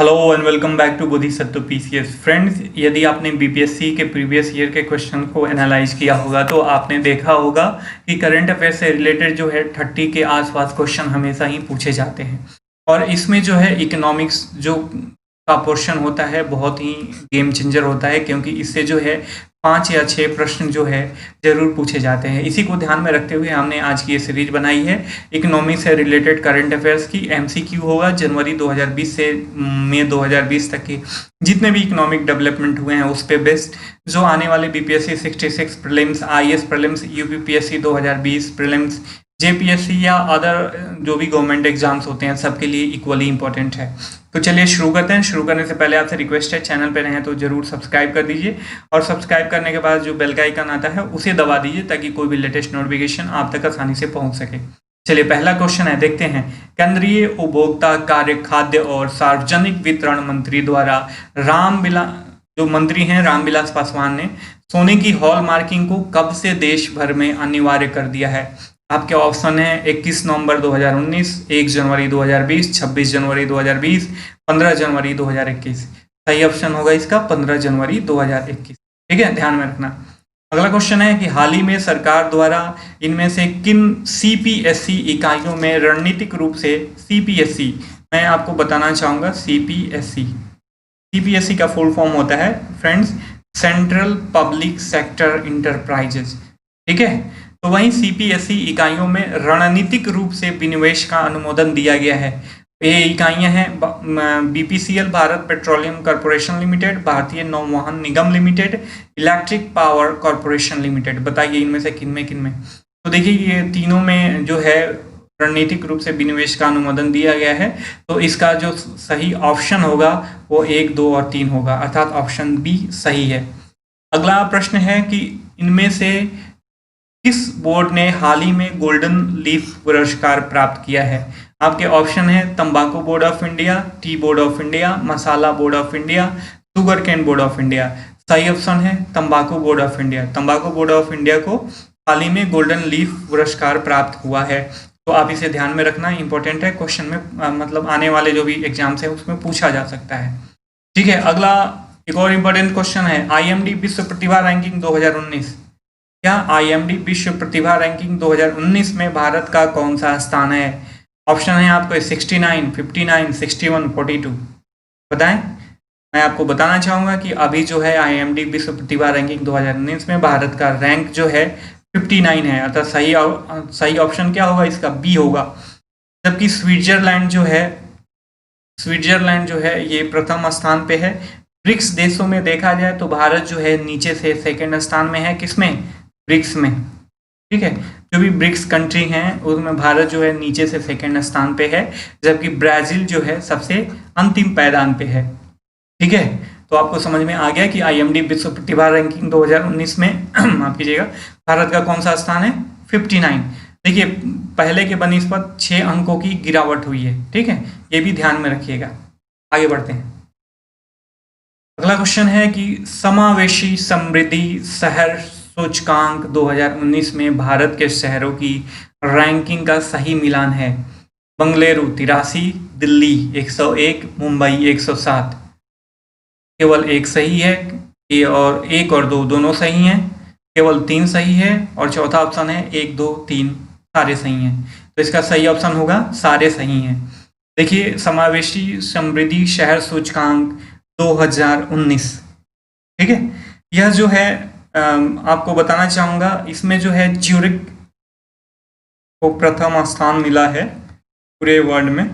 Hello and welcome back to Bodhisattva PCS friends. यदि आपने BPSC के प्रीवियस ईयर के क्वेश्चन को एनालाइज किया होगा तो आपने देखा होगा कि करंट अफेयर से रिलेटेड जो है 30 के आसपास क्वेश्चन हमेशा ही पूछे जाते हैं। और इसमें जो है इकोनॉमिक्स जो का पोर्शन होता है बहुत ही गेम चेंजर होता है, क्योंकि इससे जो है 5 या 6 प्रश्न जो है जरूर पूछे जाते हैं। इसी को ध्यान में रखते हुए हमने आज की ये सीरीज बनाई है इकोनॉमिक्स से रिलेटेड करंट अफेयर्स की। एमसीक्यू होगा जनवरी 2020 से मई 2020 तक के जितने भी इकोनॉमिक डेवलपमेंट हुए हैं उस पे बेस्ड, जो आने वाले BPSC 66 prelims, IAS prelims, UPPSC 2020 prelims, JPSC या अदर जो भी गवर्नमेंट एग्जाम्स होते हैं सबके लिए इक्वली इंपॉर्टेंट है। तो चलिए शुरू करते हैं। शुरू करने से पहले आपसे रिक्वेस्ट है, चैनल पे रहें तो जरूर सब्सक्राइब कर दीजिए और सब्सक्राइब करने के बाद जो बेल का आइकन आता है उसे दबा दीजिए ताकि कोई भी लेटेस्ट नोटिफिकेशन आप तक आसानी से पहुंच सके। चलिए पहला क्वेश्चन है, देखते हैं। केंद्रीय उपभोक्ता कार्य, खाद्य और सार्वजनिक वितरण मंत्री द्वारा जो मंत्री हैं रामविलास पासवान ने सोने की हॉलमार्किंग को कब से देश भर में अनिवार्य कर दिया है? आपके ऑप्शन है 21 नवंबर 2019, 1 जनवरी 2020, 26 जनवरी 2020, 15 जनवरी 2021। सही ऑप्शन होगा इसका 15 जनवरी 2021। ठीक है, ध्यान में रखना। अगला क्वेश्चन है कि हाल ही में सरकार द्वारा इनमें से किन सीपीएसई इकाइयों में रणनीतिक रूप से सीपीएसई, मैं आपको बताना चाहूंगा सीपीएसई का फुल फॉर्म होता है friends central public sector enterprises. ठीक है, तो वहीं सीपीएसई इकाइयों में रणनीतिक रूप से विनिवेश का अनुमोदन दिया गया है। ये इकाइयां हैं BPCL Bharat petroleum corporation limited, भारतीय नौवहन निगम limited, electric power corporation limited. बताइए इनमें से किनमें किनमें? तो देखिए ये तीनों में जो है रणनीतिक रूप से विनिवेश का अनुमोदन दिया गया है, तो इसका जो सही ऑप्शन होगा वो 1, 2 और 3 होगा, अर्थात ऑप्शन बी सही है। अगला प्रश्न है कि इनमें से किस बोर्ड ने हाल ही में गोल्डन लीफ पुरस्कार प्राप्त किया है? आपके ऑप्शन है तंबाकू board of India, tea board of India, masala board of India, sugar cane board of India. सही ऑप्शन है तंबाकू बोर्ड ऑफ इंडिया। तंबाकू बोर्ड ऑफ इंडिया को हाल ही में गोल्डन लीफ पुरस्कार प्राप्त हुआ है, तो आप इसे ध्यान में रखना, इंपॉर्टेंट है। क्वेश्चन में मतलब आने वाले जो भी एग्जाम्स है उसमें पूछा जा सकता है। ठीक है, अगला एक और इम्पोर्टेंट क्वेश्चन है, आईएमडी विश्व प्रतिभा रैंकिंग 2019। क्या आईएमडी विश्व प्रतिभा रैंकिंग 2019 में भारत का कौन सा स्थान है? ऑप्शन है आपको 69, 59, 61, 42। बताएं। मैं आपको बताना चाहूंगा कि अभी जो है आईएमडी विश्व प्रतिभा रैंकिंग 2019 में भारत का रैंक जो है 59 है, अर्थात सही ऑप्शन क्या होगा इसका? बी होगा। जबकि स्विट्जरलैंड जो है ये प्रथम स्थान पे है। ब्रिक्स देशों में देखा जाए तो भारत जो है नीचे से सेकंड स्थान में है। किसमें? ब्रिक्स में। ठीक है, जो भी ब्रिक्स कंट्री हैं उसमें भारत जो है नीचे से सेकंड स्थान पे है, जबकि ब्राजील जो है सबसे अंतिम पायदान पे है। ठीक है, तो आपको समझ में आ गया कि आईएमडी विश्व प्रतिभा रैंकिंग 2019 में माफ कीजिएगा भारत का कौन सा स्थान है? 59। देखिए पहले के बनिस्पत 6 अंकों की गिरावट हुई है। ठीक है, ये भी ध्यान में रखिएगा। आगे बढ़ते हैं। अगला क्वेश्चन है कि समावेशी समृद्धि शहर सूचकांक 2019 में भारत के शहरों की रैंकिंग का सही मिलान है। बंगलुरु 83, दिल्ली 101, मुंबई 107। केवल एक सही है, ये और 1 और 2 दोनों सही हैं। केवल 3 सही है और चौथा ऑप्शन है 1, 2, 3 सारे सही हैं। तो इसका सही ऑप्शन होगा सारे सही हैं। देखिए समावेशी समृद्धि शहर सूचकांक 2019। ठीक है, यह जो है आपको बताना चाहूंगा, इसमें जो है ज्यूरिख को प्रथम स्थान मिला है पूरे वर्ल्ड में।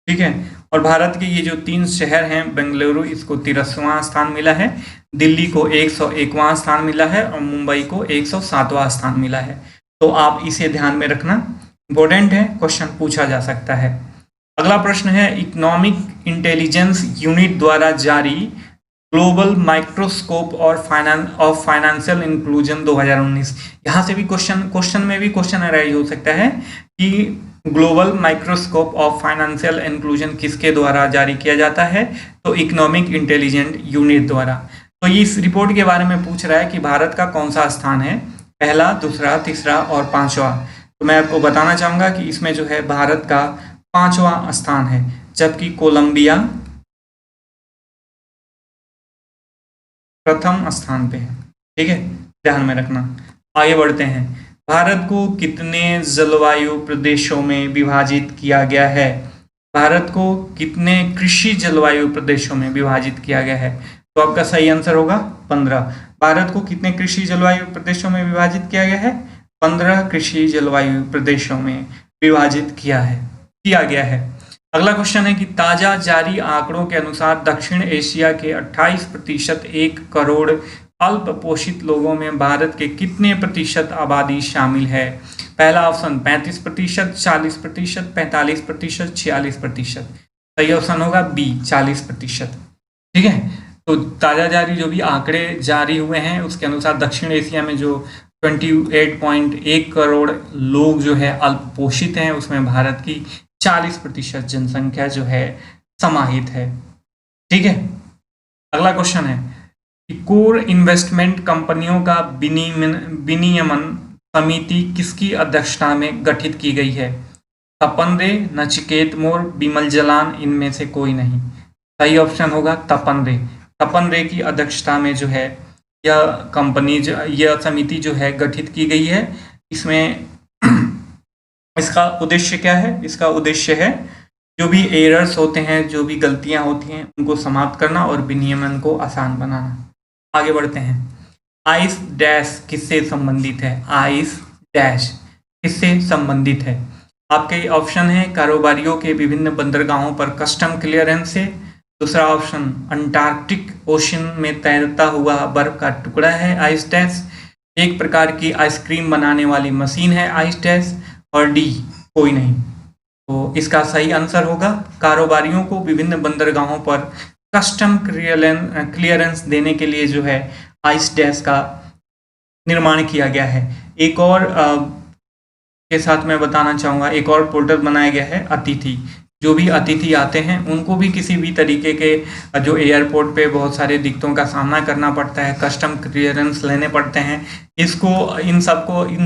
ठीक है, और भारत के ये जो 3 शहर हैं, बेंगलुरु इसको 83वां स्थान मिला है, दिल्ली को 101वां स्थान मिला है और मुंबई को 107वां स्थान मिला है। तो आप इसे ध्यान में रखना, इंपॉर्टेंट है, क्वेश्चन पूछा जा सकता है। अगला प्रश्न है, इकोनॉमिक इंटेलिजेंस यूनिट द्वारा जारी ग्लोबल माइक्रोस्कोप और फाइनेंशियल इंक्लूजन 2019। यहाँ से भी क्वेश्चन में भी क्वेश्चन अराइज हो सकता है कि global microscope of financial inclusion किसके द्वारा जारी किया जाता है? तो इकोनॉमिक इंटेलिजेंस यूनिट द्वारा। तो इस रिपोर्ट के बारे में पूछ रहा है कि भारत का कौन सा स्थान है, पहला, दूसरा, तीसरा और 5वां। तो मैं आपको बताना चाहूँगा कि इसमें जो है भारत का 5वां स्थान है, जबकि कोलंबिया प्रथम स्थान पे है। ठीक है, ध्यान में रखना। आगे बढ़ते हैं। भारत को कितने जलवायु प्रदेशों में विभाजित किया गया है? भारत को कितने कृषि जलवायु प्रदेशों में विभाजित किया गया है? तो आपका सही आंसर होगा 15। भारत को कितने कृषि जलवायु प्रदेशों में विभाजित किया गया है? 15 कृषि जलवायु प्रदेशों में विभाजित किया गया है। अगला क्वेश्चन है कि ताजा जारी आंकड़ों के अनुसार दक्षिण एशिया के 28% 1 करोड़ अल्प पोषित लोगों में भारत के कितने प्रतिशत आबादी शामिल है? पहला ऑप्शन 35%, 40%, 45%, 46%। सही ऑप्शन होगा बी 40%। ठीक है, तो ताजा जारी जो भी आंकड़े जारी हुए हैं उसके अनुसार दक्षिण एशिया में जो 28.1 करोड़ लोग जो है अल्प पोषित हैं, उसमें भारत की 40% जनसंख्या जो है समाहित है। ठीक है, अगला क्वेश्चन है कि कोर इन्वेस्टमेंट कंपनियों का विनियमन समिति किसकी अध्यक्षता में गठित की गई है? तपन रे, नचिकेत मोर, बिमल जलान, इनमें से कोई नहीं। सही ऑप्शन होगा तपन रे। तपन रे की अध्यक्षता में जो है यह समिति जो है गठित की गई है। इसमें इसका उद्देश्य क्या है? इसका उद्देश्य है जो भी एरर्स होते हैं, जो भी गलतियां होती हैं, उनको समाप्त करना और विनियमन को आसान बनाना। आगे बढ़ते हैं। आइस डैश किससे संबंधित है? आइस डैश किससे संबंधित है? आपके ऑप्शन है कारोबारियों के विभिन्न बंदरगाहों पर कस्टम क्लियरेंस से। दूसरा ऑप्शन अंटार्कटिक ओशन में तैरता हुआ बर्फ का टुकड़ा है आइस डैश। एक प्रकार की आइसक्रीम बनाने वाली मशीन है आइस डैश। और डी कोई नहीं। तो इसका सही आंसर होगा कारोबारियों को विभिन्न बंदरगाहों पर कस्टम क्लियरेंस देने के लिए जो है आइस डैश का निर्माण किया गया है। एक और के साथ मैं बताना चाहूँगा, एक और पोर्टल बनाया गया है अतिथि। जो भी अतिथि आते हैं उनको भी किसी भी तरीके के जो एयरपोर्ट पे बहुत सारे दिक्कतों का सामना करना पड़ता है, कस्टम क्लियरेंस लेने पड़ते हैं, इन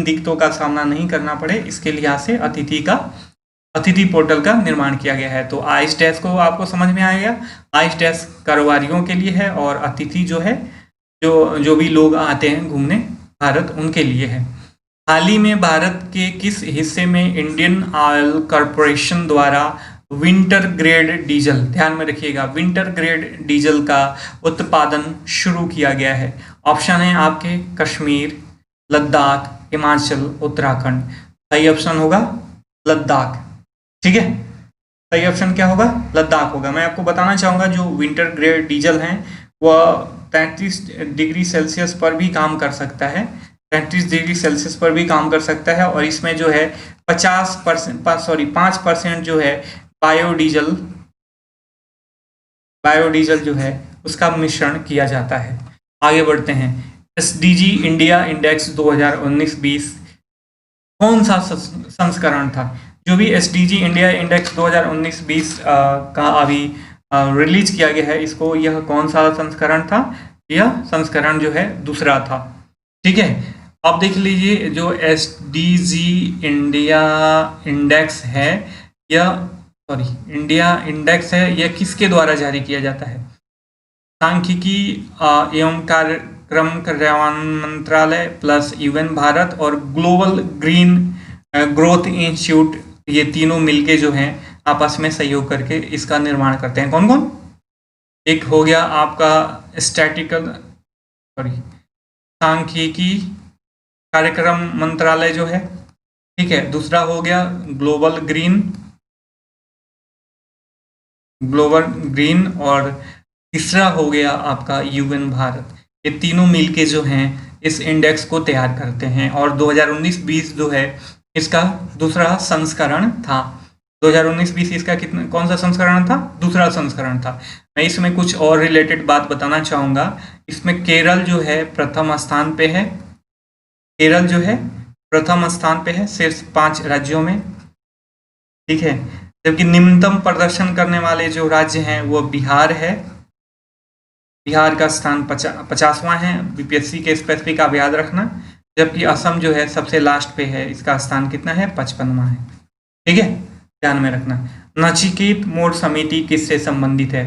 दिक्कतों का सामना नहीं करना पड़े, इसके लिहाज से अतिथि पोर्टल का निर्माण किया गया है। तो आइस डैश को आपको समझ में आएगा, आइस डैश कारोबारियों के लिए है और अतिथि जो है जो भी लोग आते हैं घूमने भारत, उनके लिए है। हाल ही में भारत के किस हिस्से में इंडियन ऑयल कॉरपोरेशन द्वारा विंटर ग्रेड डीजल, ध्यान में रखिएगा, विंटर ग्रेड डीजल का उत्पादन शुरू किया गया है? ऑप्शन है आपके कश्मीर, लद्दाख, हिमाचल, उत्तराखंड। सही ऑप्शन होगा लद्दाख। ठीक है, सही ऑप्शन क्या होगा? लद्दाख होगा। मैं आपको बताना चाहूँगा जो विंटर ग्रेड डीजल हैं वह 33 डिग्री सेल्सियस पर भी काम कर सकता है, 33 डिग्री सेल्सियस पर भी काम कर सकता है। और इसमें जो है 5% जो है बायोडीजल जो है उसका मिश्रण किया जाता है। आगे बढ़ते हैं। एसडीजी इंडिया इंडेक्स 2019-20 कौन सा संस्करण था? जो भी एसडीजी इंडिया इंडेक्स 2019-20 का अभी रिलीज किया गया है, इसको यह कौन सा संस्करण था? यह संस्करण जो है दूसरा था। ठीक है, अब देख लीजिए जो एसडीजी इंडिया इंडेक्स है, यह किसके द्वारा जारी किया जाता है? सांख्यिकी एवं कार्यक्रम कार्यान्वयन मंत्रालय प्लस यूएन भारत और ग्लोबल ग्रीन ग्रोथ इंस्टीट्यूट, ये तीनों मिलके जो हैं आपस में सहयोग करके इसका निर्माण करते हैं। कौन कौन? एक हो गया आपका सांख्यिकी कार्यक्रम मंत्रालय जो है, ठीक है। दूसरा हो गया ग्लोबल ग्रीन और तीसरा हो गया आपका यूएन भारत। ये तीनों मिलके जो हैं इस इंडेक्स को तैयार करते हैं और 2019-20 जो है इसका दूसरा संस्करण था। 2019-20 इसका कौन सा संस्करण था? दूसरा संस्करण था। मैं इसमें कुछ और रिलेटेड बात बताना चाहूँगा। इसमें केरल जो है प्रथम स्थान पे है, केरल जो है प्रथम स्थान पे है शीर्ष 5 राज्यों में, ठीक है। जबकि निम्नतम प्रदर्शन करने वाले जो राज्य हैं वो बिहार है, बिहार का स्थान 50वां है। बीपीएससी के स्पेसिफिक आप याद रखना। जबकि असम जो है सबसे लास्ट पे है, इसका स्थान कितना है? 55वां है, ठीक है, ध्यान में रखना। नचिकेत मोर समिति किससे संबंधित है?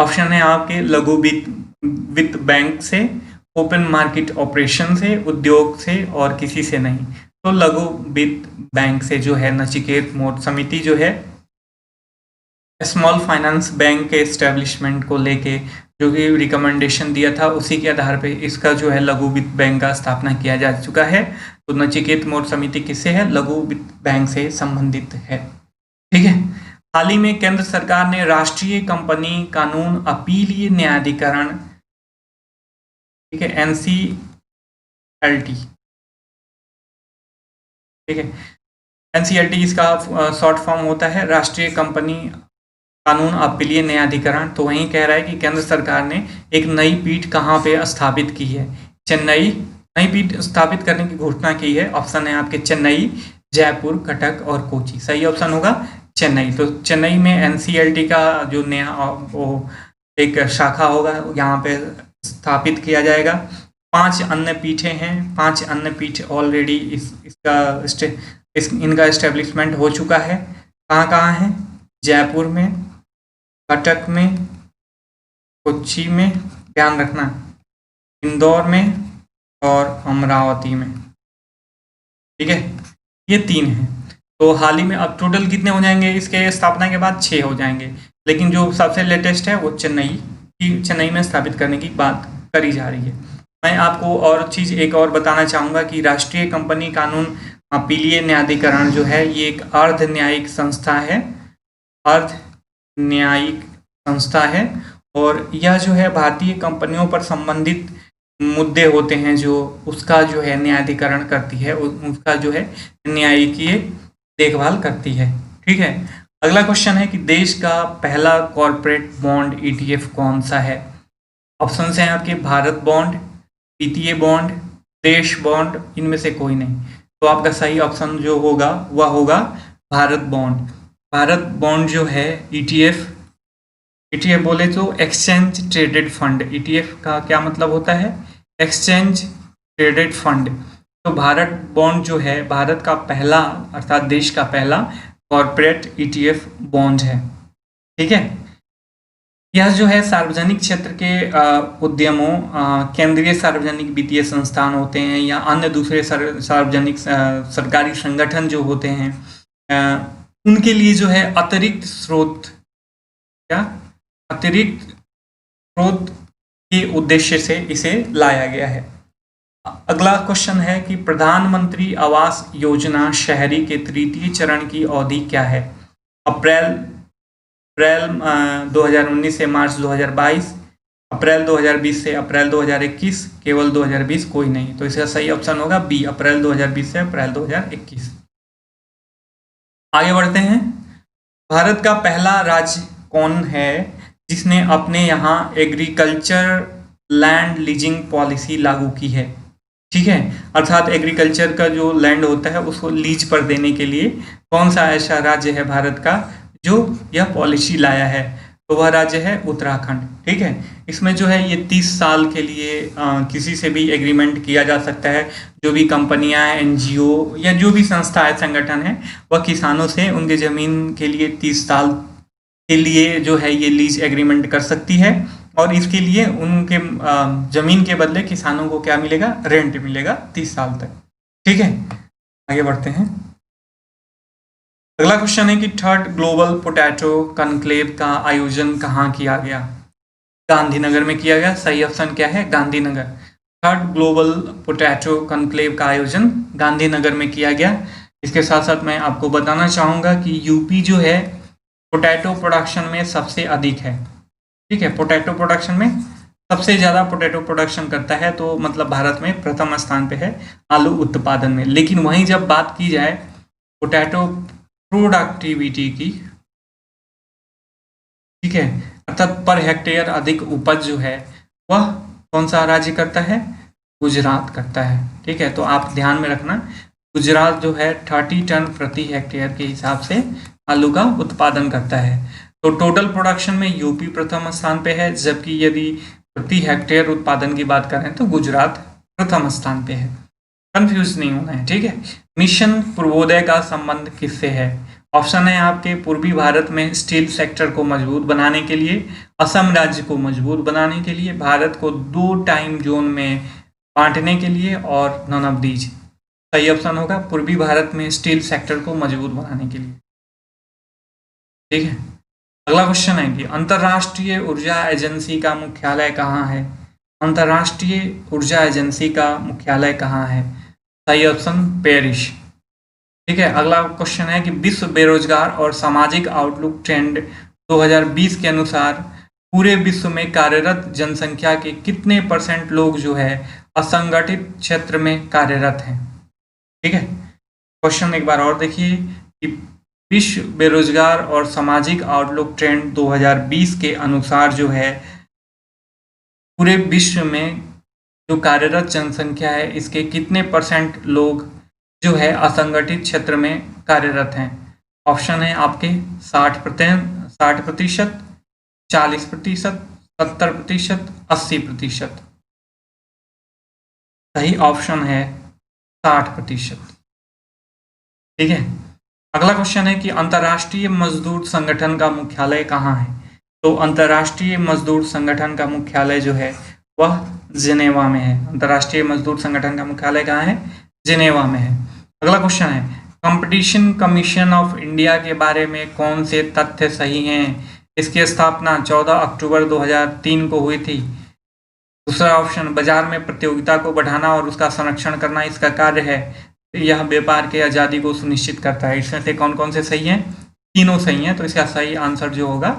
ऑप्शन है आपके लघु वित्त बैंक से, ओपन मार्केट ऑपरेशन से, उद्योग से और किसी से नहीं। तो लघु वित्त बैंक से जो है नचिकेत मोड समिति जो है स्मॉल फाइनेंस बैंक के एस्टेब्लिशमेंट को लेके जो कि रिकमेंडेशन दिया था, उसी के आधार पे इसका जो है लघु वित्त बैंक का स्थापना किया जा चुका है। तो नचिकेत मोड समिति किससे है? लघु वित्त बैंक से संबंधित है। ठीक है। हाल ही में केंद्र सरकार ने राष्ट्रीय कंपनी कानून अपीलीय न्यायाधिकरण, ठीक है, NCLT, ठीक है, NCLT इसका शॉर्ट फॉर्म होता है राष्ट्रीय कंपनी कानून अपीलीय न्यायाधिकरण। तो वहीं कह रहा है कि केंद्र सरकार ने एक नई पीठ कहाँ पे स्थापित की है? चेन्नई, नई पीठ स्थापित करने की घोषणा की है। ऑप्शन है आपके चेन्नई, जयपुर, कटक और कोची। सही ऑप्शन होगा चेन्नई। तो चेन्नई में NCLT का जो नया वो एक शाखा होगा यहाँ पे स्थापित किया जाएगा। 5 अन्य पीठें हैं, 5 अन्य पीठ ऑलरेडी इनका एस्टेब्लिशमेंट हो चुका है। कहाँ कहाँ है? जयपुर में, कटक में, कोच्चि में, ध्यान रखना, इंदौर में और अमरावती में। ठीक है, ये 3 हैं। तो हाल ही में अब टोटल कितने हो जाएंगे इसके स्थापना के बाद? 6 हो जाएंगे। लेकिन जो सबसे लेटेस्ट है वो चेन्नई में स्थापित करने की बात करी जा रही है। मैं आपको और चीज़ एक और बताना चाहूँगा कि राष्ट्रीय कंपनी कानून अपीलीय न्यायाधिकरण जो है ये एक अर्ध न्यायिक संस्था है, अर्ध न्यायिक संस्था है। और यह जो है भारतीय कंपनियों पर संबंधित मुद्दे होते हैं जो उसका जो है न्यायाधिकरण करती है, उसका जो है न्यायिकीय देखभाल करती है। ठीक है। अगला क्वेश्चन है कि देश का पहला कॉरपोरेट बॉन्ड ETF कौन सा है? ऑप्शन हैं आपके भारत बॉन्ड, वित्तीय बॉन्ड, देश बॉन्ड, इनमें से कोई नहीं। तो आपका सही ऑप्शन जो होगा वह होगा भारत बॉन्ड। भारत बॉन्ड जो है ETF बोले तो एक्सचेंज ट्रेडेड फंड। ETF का क्या मतलब होता है? Exchange traded fund. तो भारत बॉन्ड जो है भारत का पहला अर्थात देश का पहला कॉरपोरेट ETF बॉन्ड है। ठीक है। यह जो है सार्वजनिक क्षेत्र के उद्यमों, केंद्रीय सार्वजनिक वित्तीय संस्थान होते हैं या अन्य दूसरे सार्वजनिक सरकारी संगठन जो होते हैं उनके लिए जो है अतिरिक्त स्रोत के उद्देश्य से इसे लाया गया है। अगला क्वेश्चन है कि प्रधानमंत्री आवास योजना शहरी के 3य चरण की अवधि क्या है? अप्रैल 2019 से मार्च 2022, अप्रैल 2020 से अप्रैल 2021, केवल 2020, कोई नहीं। तो इसका सही ऑप्शन होगा बी, अप्रैल 2020 से अप्रैल 2021। आगे बढ़ते हैं। भारत का पहला राज्य कौन है जिसने अपने यहाँ एग्रीकल्चर लैंड लीजिंग पॉलिसी लागू की है? ठीक है, अर्थात एग्रीकल्चर का जो लैंड होता है उसको लीज पर देने के लिए कौन सा ऐसा राज्य है भारत का जो यह पॉलिसी लाया है? तो वह राज्य है उत्तराखंड। ठीक है। इसमें जो है ये 30 साल के लिए किसी से भी एग्रीमेंट किया जा सकता है। जो भी कंपनियां, NGO या जो भी संस्था है, संगठन है, वह किसानों से उनके ज़मीन के लिए 30 साल के लिए जो है ये लीज एग्रीमेंट कर सकती है और इसके लिए उनके ज़मीन के बदले किसानों को क्या मिलेगा? रेंट मिलेगा 30 साल तक। ठीक है, आगे बढ़ते हैं। अगला क्वेश्चन है कि 3rd ग्लोबल पोटैटो कॉन्क्लेव का आयोजन कहाँ किया गया? गांधीनगर में किया गया। सही ऑप्शन क्या है? Gandhinagar. 3rd global potato conclave का आयोजन गांधीनगर में किया गया। इसके साथ साथ मैं आपको बताना चाहूँगा कि यूपी जो है पोटैटो प्रोडक्शन में सबसे अधिक है। ठीक है, पोटैटो प्रोडक्शन में सबसे ज़्यादा पोटैटो प्रोडक्शन करता है, तो मतलब भारत में प्रथम स्थान पे है आलू उत्पादन में। लेकिन वहीं जब बात की जाए पोटैटो प्रोडक्टिविटी की, ठीक है, अर्थात पर हेक्टेयर अधिक उपज जो है वह कौन सा राज्य करता है? गुजरात करता है। ठीक है, तो आप ध्यान में रखना गुजरात जो है 30 टन प्रति हेक्टेयर के हिसाब से आलू का उत्पादन करता है। तो टोटल प्रोडक्शन में यूपी प्रथम स्थान पे है, जबकि यदि प्रति हेक्टेयर उत्पादन की बात करें तो गुजरात प्रथम स्थान पे है। कंफ्यूज नहीं होना है। ठीक है। मिशन पूर्वोदय का संबंध किससे है? ऑप्शन है आपके पूर्वी भारत में स्टील सेक्टर को मजबूत बनाने के लिए, असम राज्य को मजबूत बनाने के लिए, भारत को 2 टाइम जोन में बांटने के लिए, और नन ऑफ दीज। सही ऑप्शन होगा पूर्वी भारत में स्टील सेक्टर को मजबूत बनाने के लिए। ठीक है, अगला क्वेश्चन है कि अंतर्राष्ट्रीय ऊर्जा एजेंसी का मुख्यालय कहाँ है? अंतर्राष्ट्रीय ऊर्जा एजेंसी का मुख्यालय कहाँ है? सही ऑप्शन पेरिस। ठीक है, अगला क्वेश्चन है कि विश्व बेरोजगार और सामाजिक आउटलुक ट्रेंड 2020 के अनुसार पूरे विश्व में कार्यरत जनसंख्या के कितने % लोग जो है असंगठित क्षेत्र में कार्यरत हैं? ठीक है, क्वेश्चन एक बार और देखिए कि विश्व बेरोजगार और सामाजिक आउटलुक ट्रेंड 2020 के अनुसार जो है पूरे विश्व में जो कार्यरत जनसंख्या है इसके कितने % लोग जो है असंगठित क्षेत्र में कार्यरत हैं? ऑप्शन है आपके 60%, 40%, 70%, 80%। सही ऑप्शन है 60%। ठीक है, अगला क्वेश्चन है कि अंतर्राष्ट्रीय मजदूर संगठन का मुख्यालय कहाँ है? तो अंतर्राष्ट्रीय मजदूर संगठन का मुख्यालय जो है वह जिनेवा में है। अंतर्राष्ट्रीय मजदूर संगठन का मुख्यालय कहाँ है? जिनेवा में है। अगला क्वेश्चन है कंपटीशन कमीशन ऑफ इंडिया के बारे में कौन से तथ्य सही हैं? इसकी स्थापना 14 अक्टूबर 2003 को हुई थी। दूसरा ऑप्शन बाजार में प्रतियोगिता को बढ़ाना और उसका संरक्षण करना इसका कार्य है। यह व्यापार के आज़ादी को सुनिश्चित करता है। इसमें से कौन कौन से सही हैं? तीनों सही हैं, तो इसका सही आंसर जो होगा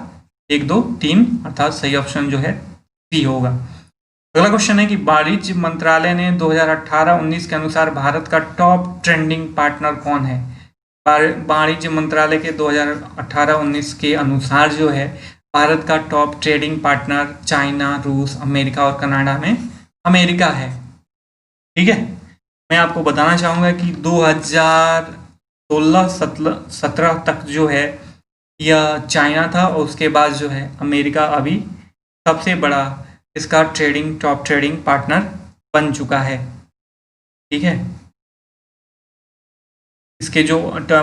1, 2, 3 अर्थात सही ऑप्शन जो है सी होगा। अगला क्वेश्चन है कि वाणिज्य मंत्रालय ने 2018-19 के अनुसार भारत का टॉप ट्रेंडिंग पार्टनर कौन है? वाणिज्य मंत्रालय के 2018-19 के अनुसार जो है भारत का टॉप ट्रेडिंग पार्टनर चाइना, रूस, अमेरिका और कनाडा में अमेरिका है। ठीक है, मैं आपको बताना चाहूँगा कि 2016-17 तक जो है यह चाइना था और उसके बाद जो है अमेरिका अभी सबसे बड़ा इसका टॉप ट्रेडिंग पार्टनर बन चुका है। ठीक है, इसके जो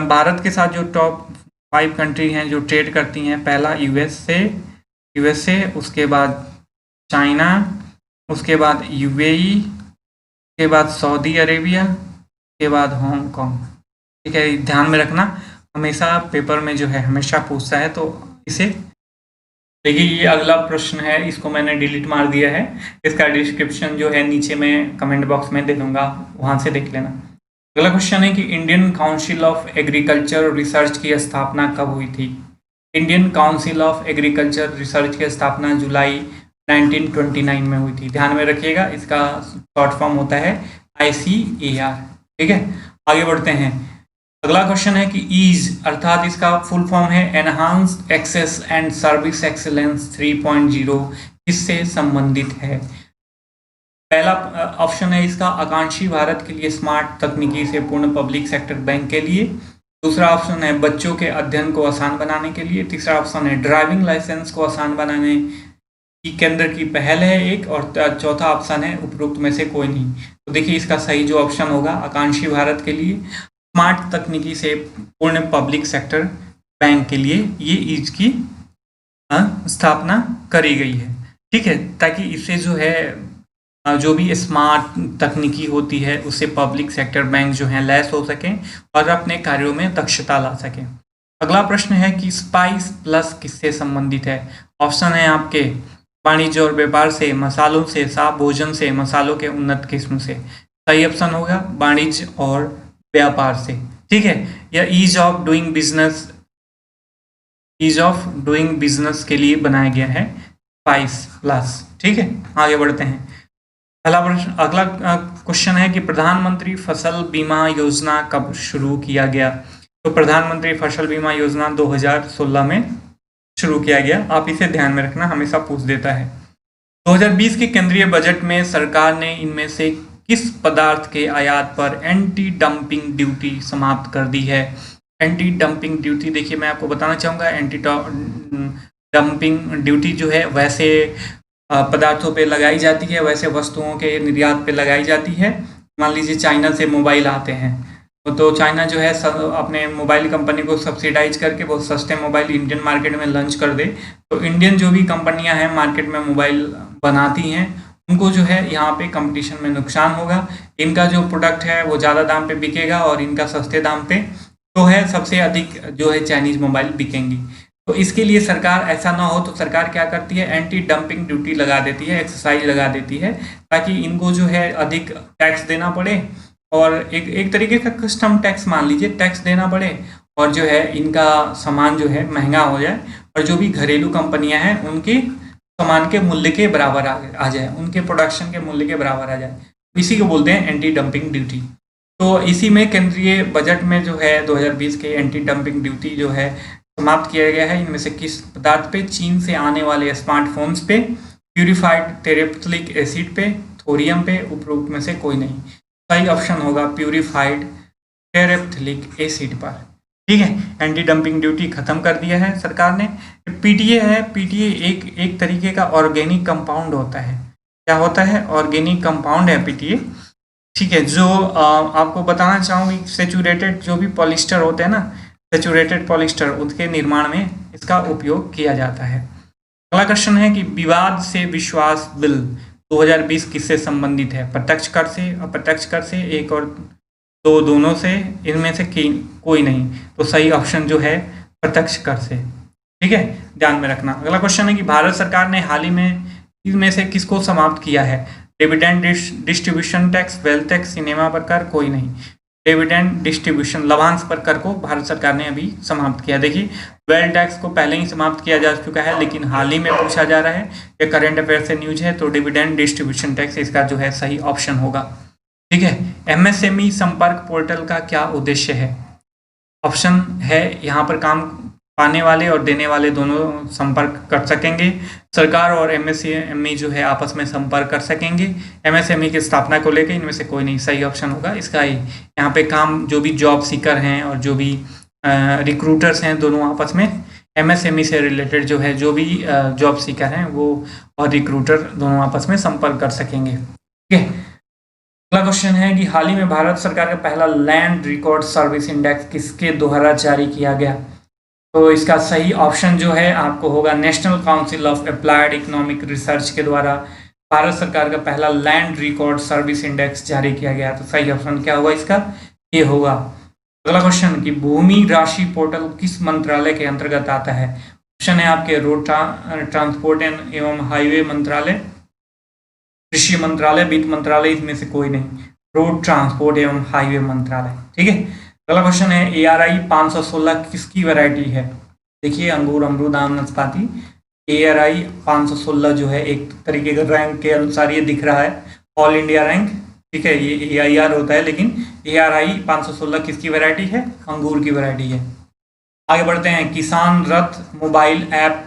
भारत के साथ जो टॉप 5 कंट्री हैं जो ट्रेड करती हैं, पहला यूएसए, उसके बाद चाइना, उसके बाद यूएई, उसके बाद सऊदी अरेबिया, उसके बाद हांगकांग। ठीक है, ध्यान में रखना, हमेशा पेपर में जो है हमेशा पूछता है, तो इसे देखिए। ये अगला प्रश्न है, इसको मैंने डिलीट मार दिया है। इसका डिस्क्रिप्शन जो है नीचे मैं कमेंट बॉक्स में दे दूंगा, वहां से देख लेना। अगला क्वेश्चन है कि Indian council of agriculture research की स्थापना कब हुई थी? Indian council of agriculture research की स्थापना जुलाई 1929 में हुई थी। ध्यान में रखिएगा, इसका शॉर्ट फॉर्म होता है ICAR। ठीक है, आगे बढ़ते हैं। अगला क्वेश्चन है कि ईज अर्थात इसका फुल फॉर्म है enhanced access and service excellence 3.0 किससे संबंधित है? पहला ऑप्शन है इसका आकांक्षी भारत के लिए स्मार्ट तकनीकी से पूर्ण पब्लिक सेक्टर बैंक के लिए। दूसरा ऑप्शन है बच्चों के अध्ययन को आसान बनाने के लिए। तीसरा ऑप्शन है ड्राइविंग लाइसेंस को आसान बनाने की केंद्र की पहल है एक, और चौथा ऑप्शन है उपरोक्त में से कोई नहीं। तो देखिए इसका सही जो ऑप्शन होगा आकांक्षी भारत के लिए स्मार्ट तकनीकी से पूर्ण पब्लिक सेक्टर बैंक के लिए ये ईज की स्थापना करी गई है। ठीक है, ताकि इससे जो है जो भी स्मार्ट तकनीकी होती है उससे पब्लिक सेक्टर बैंक जो है लैस हो सकें और अपने कार्यों में दक्षता ला सकें। अगला प्रश्न है कि स्पाइस प्लस किससे संबंधित है? ऑप्शन है आपके वाणिज्य और व्यापार से, मसालों से, साफ भोजन से, मसालों के उन्नत किस्म से। सही ऑप्शन होगा वाणिज्य और व्यापार से। ठीक है, यह ईज ऑफ डूइंग बिजनेस के लिए बनाया गया है स्पाइस प्लस। ठीक है, आगे बढ़ते हैं। पहला प्रश्न, अगला क्वेश्चन है कि प्रधानमंत्री फसल बीमा योजना कब शुरू किया गया? तो प्रधानमंत्री फसल बीमा योजना 2016 में शुरू किया गया। आप इसे ध्यान में रखना, हमेशा पूछ देता है। 2020 के केंद्रीय बजट में सरकार ने इनमें से किस पदार्थ के आयात पर एंटी डंपिंग ड्यूटी समाप्त कर दी है? एंटी डंपिंग ड्यूटी देखिए मैं आपको बताना चाहूँगा, एंटी डंपिंग ड्यूटी जो है वैसे पदार्थों पे लगाई जाती है, वैसे वस्तुओं के निर्यात पे लगाई जाती है। मान लीजिए चाइना से मोबाइल आते हैं तो चाइना जो है अपने मोबाइल कंपनी को सब्सिडाइज करके बहुत सस्ते मोबाइल इंडियन मार्केट में लॉन्च कर दे, तो इंडियन जो भी कंपनियां हैं मार्केट में मोबाइल बनाती हैं उनको जो है यहाँ पे कंपटीशन में नुकसान होगा। इनका जो प्रोडक्ट है वो ज़्यादा दाम पे बिकेगा और इनका सस्ते दाम पे तो है सबसे अधिक जो है चाइनीज़ मोबाइल बिकेंगी। तो इसके लिए सरकार ऐसा ना हो तो सरकार क्या करती है, एंटी डंपिंग ड्यूटी लगा देती है, एक्सरसाइज लगा देती है, ताकि इनको जो है अधिक टैक्स देना पड़े और एक तरीके का कस्टम टैक्स मान लीजिए, टैक्स देना पड़े और जो है इनका सामान जो है महंगा हो जाए और जो भी घरेलू कंपनियां हैं उनके सामान के मूल्य के बराबर आ जाए, उनके प्रोडक्शन के मूल्य के बराबर आ जाए। इसी को बोलते हैं एंटी डंपिंग ड्यूटी। तो इसी में केंद्रीय बजट में जो है 2020 के एंटी डंपिंग ड्यूटी जो है समाप्त किया गया है। इनमें से किस पदार्थ पे, चीन से आने वाले स्मार्टफोन्स पे, प्यूरिफाइड टेरेप्थलिक एसिड पे, थोरियम पे, उपरोक्त में से कोई नहीं। सही ऑप्शन होगा प्यूरिफाइड टेरेप्थलिक एसिड पर। ठीक है, एंटी डंपिंग ड्यूटी खत्म कर दिया है सरकार ने। पीटीए है, पीटीए एक तरीके का ऑर्गेनिक कंपाउंड होता है। क्या होता है? ऑर्गेनिक कंपाउंड है पीटीए। ठीक है, जो आपको बताना चाहूँगी, सेचुरेटेड जो भी पॉलिस्टर होते हैं ना, सेचुरेटेड पॉलिस्टर, उसके निर्माण में इसका उपयोग किया जाता है। अगला क्वेश्चन है कि विवाद से विश्वास बिल 2020 किससे संबंधित है? प्रत्यक्ष कर से, अप्रत्यक्ष कर से, एक और दो, दोनों से, इनमें से कोई नहीं। तो सही ऑप्शन जो है प्रत्यक्ष कर से। ठीक है, ध्यान में रखना। अगला क्वेश्चन है कि भारत सरकार ने हाल ही में इनमें से किसको समाप्त किया है? Dividend distribution tax, wealth tax, cinema पर कर, कोई नहीं। डिविडेंड डिस्ट्रीब्यूशन, लाभांश पर कर को भारत सरकार ने अभी समाप्त किया। देखिए, वेल्थ टैक्स को पहले ही समाप्त किया जा चुका है, लेकिन हाल ही में पूछा जा रहा है, ये करंट अफेयर से न्यूज है, तो डिविडेंड डिस्ट्रीब्यूशन टैक्स इसका जो है सही ऑप्शन होगा। ठीक है, एमएसएमई संपर्क पोर्टल का क्या उद्देश्य है? ऑप्शन है यहाँ पर काम पाने वाले और देने वाले दोनों संपर्क कर सकेंगे। सरकार और एमएसएमई जो है आपस में संपर्क कर सकेंगे। एमएसएमई की स्थापना को लेकर इनमें से कोई नहीं। सही ऑप्शन होगा इसका ही। यहाँ पे काम जो भी जॉब सीकर हैं और जो भी रिक्रूटर्स हैं, दोनों आपस में एमएसएमई से रिलेटेड जो है, जो भी जॉब सीकर हैं वो और रिक्रूटर दोनों आपस में संपर्क कर सकेंगे। ठीक है, अगला क्वेश्चन है कि हाल ही में भारत सरकार का पहला लैंड रिकॉर्ड सर्विस इंडेक्स किसके द्वारा जारी किया गया? तो इसका सही ऑप्शन जो है आपको होगा national council of applied economic research के द्वारा भारत सरकार का पहला लैंड रिकॉर्ड सर्विस इंडेक्स जारी किया गया। तो सही ऑप्शन क्या होगा इसका? ये होगा। अगला क्वेश्चन कि भूमि राशि पोर्टल किस मंत्रालय के अंतर्गत आता है? ऑप्शन है आपके रोड ट्रांसपोर्ट एवं हाईवे मंत्रालय, कृषि मंत्रालय, वित्त मंत्रालय, इसमें से कोई नहीं। रोड ट्रांसपोर्ट एवं हाईवे मंत्रालय। ठीक है, अगला क्वेश्चन है ARI 516 किसकी वैरायटी है? देखिए, अंगूर, अमरूद, आम, नाशपाती। ARI 516 जो है एक तरीके का रैंक के अनुसार ये दिख रहा है, ऑल इंडिया रैंक। ठीक है, ये AIR होता है, लेकिन ARI 516 किसकी वैरायटी है? अंगूर की वैरायटी है। आगे बढ़ते हैं, किसान रथ मोबाइल ऐप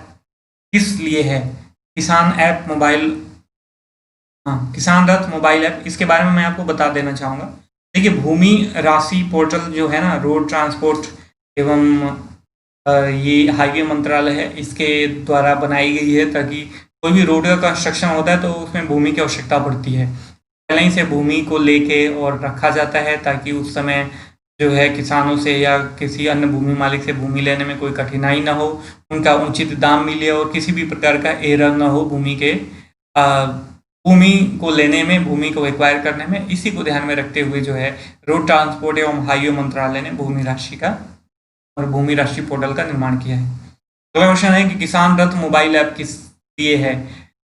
किस लिए है? किसान ऐप मोबाइल, हाँ, किसान रथ मोबाइल ऐप, इसके बारे में मैं आपको बता देना चाहूँगा। देखिए, भूमि राशि पोर्टल जो है ना, रोड ट्रांसपोर्ट एवं ये हाईवे मंत्रालय है, इसके द्वारा बनाई गई है, ताकि कोई भी रोड का कंस्ट्रक्शन होता है तो उसमें भूमि की आवश्यकता पड़ती है। पहले ही से भूमि को लेके और रखा जाता है, ताकि उस समय जो है किसानों से या किसी अन्य भूमि मालिक से भूमि लेने में कोई कठिनाई ना हो, उनका उचित दाम मिले और किसी भी प्रकार का एरर ना हो भूमि को लेने में, भूमि को एक्वायर करने में। इसी को ध्यान में रखते हुए जो है रोड ट्रांसपोर्ट एवं हाईवे मंत्रालय ने भूमि राशि का और भूमि राशि पोर्टल का निर्माण किया है। अगला क्वेश्चन है कि किसान रथ मोबाइल ऐप किस लिए है?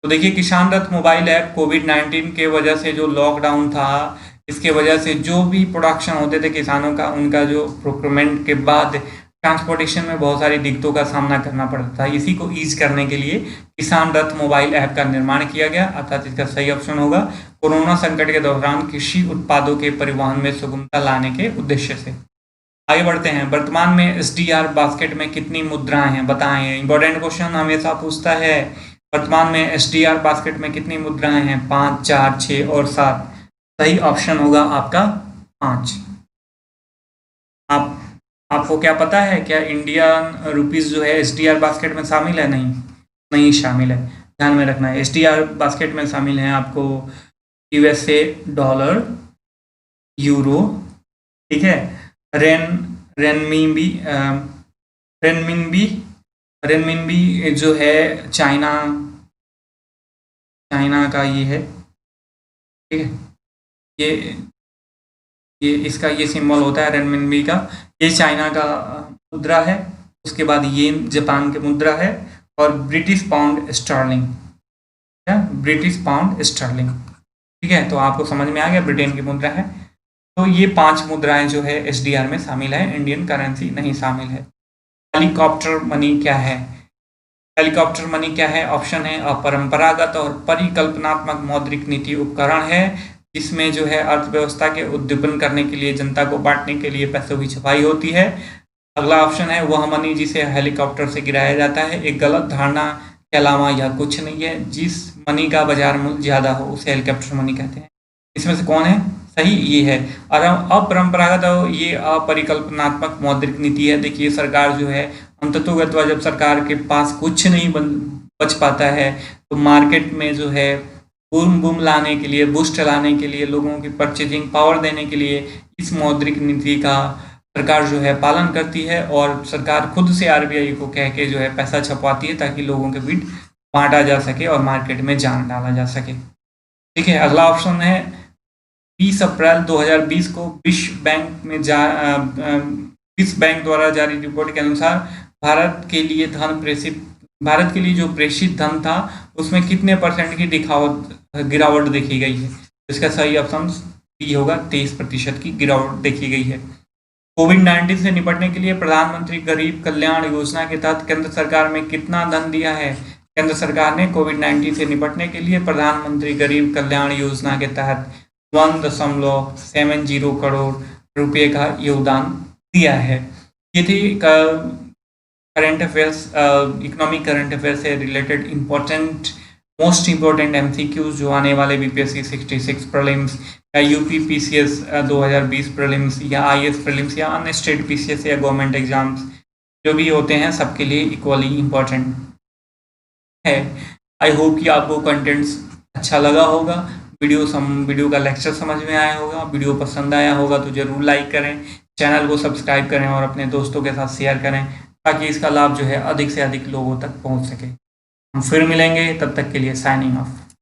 तो देखिए, किसान रथ मोबाइल ऐप कोविड-19 के वजह से जो लॉकडाउन था, इसके वजह से जो भी प्रोडक्शन होते थे किसानों का, उनका जो प्रोक्योरमेंट के बाद ट्रांसपोर्टेशन में बहुत सारी दिक्कतों का सामना करना पड़ता था। इसी को ईज करने के लिए किसान रथ मोबाइल ऐप का निर्माण किया गया, अर्थात इसका सही ऑप्शन होगा कोरोना संकट के दौरान कृषि उत्पादों के परिवहन में सुगमता लाने के उद्देश्य से। आगे बढ़ते हैं, वर्तमान में SDR बास्केट में कितनी मुद्राएं हैं? बताएं। इंपॉर्टेंट क्वेश्चन हमेशा पूछता है, वर्तमान में SDR बास्केट में कितनी मुद्राएं हैं? 5, 4, 6 और 7। सही ऑप्शन होगा आपका 5। आपको क्या पता है, क्या इंडियन रुपीस जो है SDR बास्केट में शामिल है? नहीं शामिल है, ध्यान में रखना है। SDR बास्केट में शामिल है आपको USA डॉलर, यूरो, ठीक है। रेनमिनबी रेनमिनबी रेनमिनबी जो है चाइना का ये है, ठीक है। ये इसका ये सिंबल होता है रेनमिनबी का। ये चाइना का मुद्रा है। उसके बाद ये जापान की मुद्रा है, और ब्रिटिश पाउंड स्टर्लिंग, क्या ब्रिटिश पाउंड स्टर्लिंग, ठीक है। तो आपको समझ में आ गया, ब्रिटेन की मुद्रा है। तो ये 5 मुद्राएं जो है एसडीआर में शामिल है, इंडियन करेंसी नहीं शामिल है। हेलीकॉप्टर मनी क्या है? हेलीकॉप्टर मनी क्या है? ऑप्शन है अपरंपरागत और परिकल्पनात्मक मौद्रिक नीति उपकरण है, जिसमें जो है अर्थव्यवस्था के उद्दीपन करने के लिए, जनता को बांटने के लिए पैसों की छपाई होती है। अगला ऑप्शन है वह मनी जिसे हेलीकॉप्टर से गिराया जाता है। एक गलत धारणा के अलावा यह कुछ नहीं है। जिस मनी का बाजार मूल्य ज्यादा हो उसे हेलीकॉप्टर मनी कहते हैं। इसमें से कौन है सही? ये है। और अपरंपरागत और ये अपरिकल्पनात्मक मौद्रिक नीति है। देखिए सरकार जो है अंततोगत्वा जब सरकार के पास कुछ नहीं बच पाता है, तो मार्केट में जो है बूम लाने के लिए, बूस्ट लाने के लिए, लोगों की परचेजिंग पावर देने के लिए इस मौद्रिक नीति का सरकार जो है पालन करती है, और सरकार खुद से आरबीआई को कह के जो है पैसा छपवाती है, ताकि लोगों के बीच बांटा जा सके और मार्केट में जान डाला जा सके। ठीक है। अगला ऑप्शन है 20 अप्रैल 2020 को विश्व बैंक द्वारा जारी रिपोर्ट के अनुसार भारत के लिए जो प्रेषित धन था उसमें कितने % की गिरावट देखी गई है? इसका सही ऑप्शन डी होगा, 23% की गिरावट देखी गई है। कोविड-19 से निपटने के लिए प्रधानमंत्री गरीब कल्याण योजना के तहत केंद्र सरकार में कितना धन दिया है? केंद्र सरकार ने कोविड-19 से निपटने के लिए प्रधानमंत्री गरीब कल्याण योजना के तहत 1.70 करोड़ रुपए का योगदान दिया है। ये थी current affairs, economic current affair से रिलेटेड मोस्ट इम्पोर्टेंट MCQs जो आने वाले BPSC 66 प्रीलिम्स या यूपी PCS 2020 प्रीलिम्स या IAS प्रीलिम्स या अन्य स्टेट PCS या गवर्नमेंट एग्जाम्स जो भी होते हैं सबके लिए इक्वली इम्पोर्टेंट है। आई होप कि आपको कंटेंट्स अच्छा लगा होगा, वीडियो का लेक्चर समझ में आया होगा। वीडियो पसंद आया होगा तो ज़रूर लाइक करें, चैनल को सब्सक्राइब करें और अपने दोस्तों के साथ शेयर करें, ताकि इसका लाभ जो है अधिक से अधिक लोगों तक पहुंच सके। हम फिर मिलेंगे, तब तक के लिए साइनिंग ऑफ।